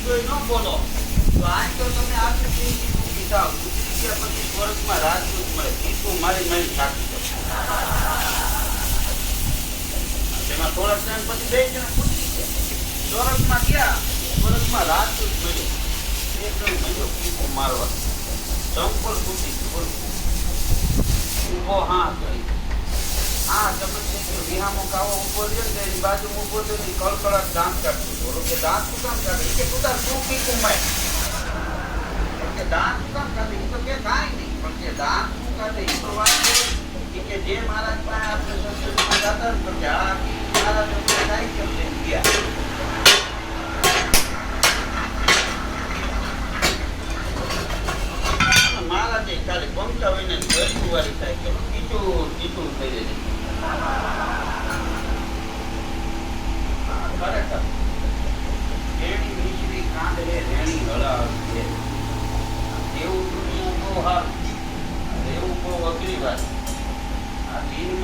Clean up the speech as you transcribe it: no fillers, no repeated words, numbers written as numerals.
શબ્દોય ન બોલો તો આજ તો તમે આટલું કીધા ગુજરી ગયા પછી સ્વર્ગમાં રાજદૂત મળે ઈતું મારી મારી સાચી છે. તેમાં થોડાક ટાઈમ પછી બે જણા ગુજરી ગયા સ્વર્ગમાં ગયા સ્વર્ગમાં રાજદૂત મળ્યો એકદમ મળ્યો કીધું મારવા ચંપલ તૂટી બોલ ઉભો હા કરી હા ચમત્કાર વિહામો કાવો ઉભો રહ્યો ને એની બાજુ ઉભો તો કળકળાટ દાંત કાઢતું બોલો કે દાંત શું કામ કાઢે કે તું તાર શું કીધું માય કે દાંત શું કામ કાઢે એ તો કે કાંઈ નહીં પણ કે દાંત શું કાઢે એ તો વાત કે જે મહારાજ પાસે આપણે સંસ્કૃતમાં જતા તો કે આ મહારાજ કાંઈ કેમ લઈને ગયા મહારાજે ખાલી પંખા હોય ને ગરીબ વાળી થાય કે કીચું કીચું થઈ જાય ખરેખર રેણી મિશ્રી કાંડ રે રેણી હળા છે એવું દુનિયા બહુ સારું એવું બહુ અઘરી વાત આ દિન